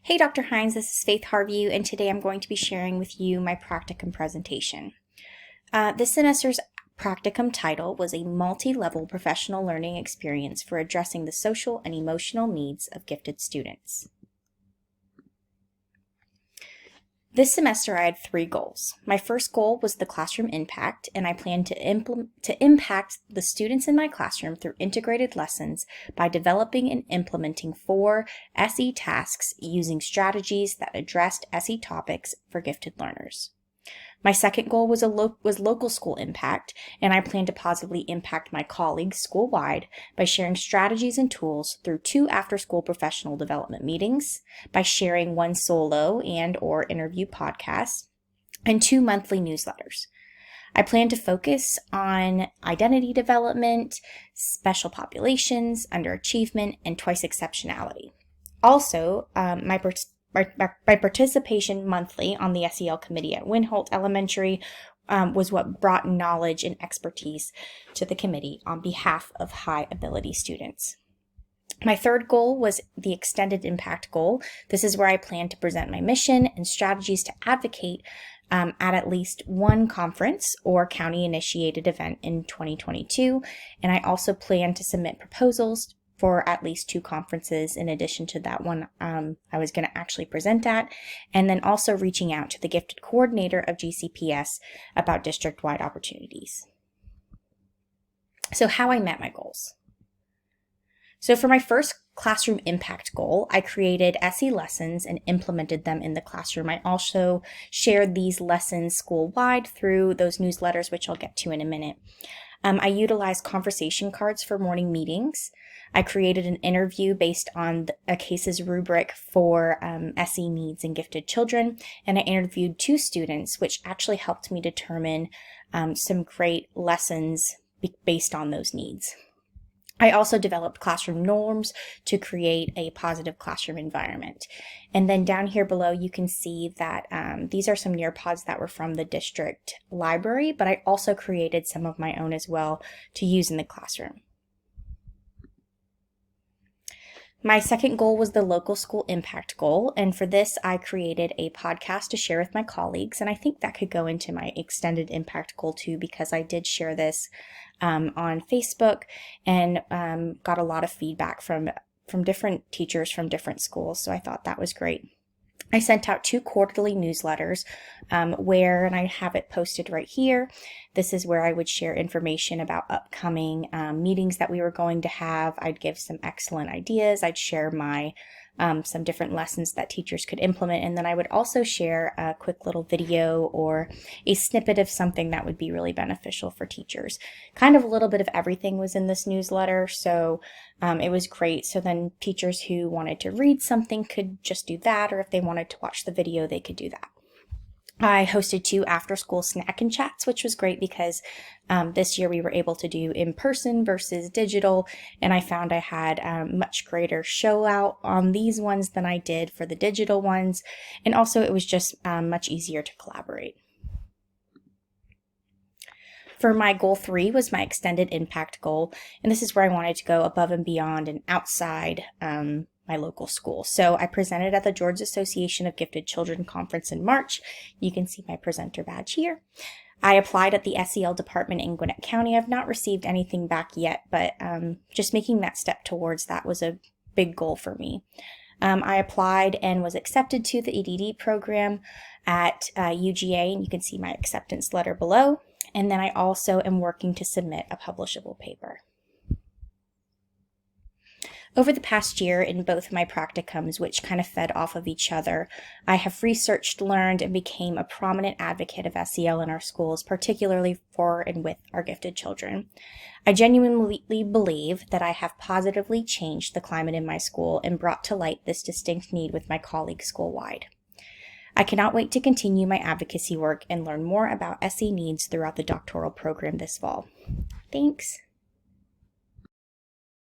Hey, Dr. Hines, this is Faith Harvey, and today I'm going to be sharing with you my practicum presentation. This semester's practicum title was a multi-level professional learning experience for addressing the social and emotional needs of gifted students. This semester I had 3 goals. My first goal was the classroom impact, and I planned to impact the students in my classroom through integrated lessons by developing and implementing 4 SE tasks using strategies that addressed SE topics for gifted learners. My second goal was local school impact, and I plan to positively impact my colleagues school-wide by sharing strategies and tools through 2 after-school professional development meetings, by sharing 1 solo and/or interview podcast, and 2 monthly newsletters. I plan to focus on identity development, special populations, underachievement, and twice exceptionality. Also, my participation monthly on the SEL committee at Winholt Elementary was what brought knowledge and expertise to the committee on behalf of high ability students. My third goal was the extended impact goal. This is where I plan to present my mission and strategies to advocate at least 1 conference or county-initiated event in 2022, and I also plan to submit proposals for at least 2 conferences in addition to that one I was going to actually present at, and then also reaching out to the gifted coordinator of GCPS about district-wide opportunities. So how I met my goals. So for my first classroom impact goal, I created SE lessons and implemented them in the classroom. I also shared these lessons school-wide through those newsletters, which I'll get to in a minute. I utilized conversation cards for morning meetings. I created an interview based on a cases rubric for SE needs and gifted children, and I interviewed 2 students, which actually helped me determine some great lessons based on those needs. I also developed classroom norms to create a positive classroom environment. And then down here below, you can see that these are some Nearpods that were from the district library, but I also created some of my own as well to use in the classroom. My second goal was the local school impact goal, and for this I created a podcast to share with my colleagues, and I think that could go into my extended impact goal too, because I did share this on Facebook and got a lot of feedback from different teachers from different schools, so I thought that was great. I sent out 2 quarterly newsletters and I have it posted right here. This is where I would share information about upcoming meetings that we were going to have. I'd give some excellent ideas. I'd share my some different lessons that teachers could implement, and then I would also share a quick little video or a snippet of something that would be really beneficial for teachers. Kind of a little bit of everything was in this newsletter, so it was great. So then teachers who wanted to read something could just do that, or if they wanted to watch the video, they could do that. I hosted 2 after-school snack and chats, which was great because this year we were able to do in-person versus digital, and I found I had much greater show out on these ones than I did for the digital ones, and also it was just much easier to collaborate. For my goal 3 was my extended impact goal, and this is where I wanted to go above and beyond and outside my local school. So I presented at the Georgia Association of Gifted Children Conference in March. You can see my presenter badge here. I applied at the SEL department in Gwinnett County. I've not received anything back yet, but just making that step towards that was a big goal for me. I applied and was accepted to the EDD program at UGA, and you can see my acceptance letter below. And then I also am working to submit a publishable paper. Over the past year in both my practicums, which kind of fed off of each other, I have researched, learned, and became a prominent advocate of SEL in our schools, particularly for and with our gifted children. I genuinely believe that I have positively changed the climate in my school and brought to light this distinct need with my colleagues school-wide. I cannot wait to continue my advocacy work and learn more about SE needs throughout the doctoral program this fall. Thanks.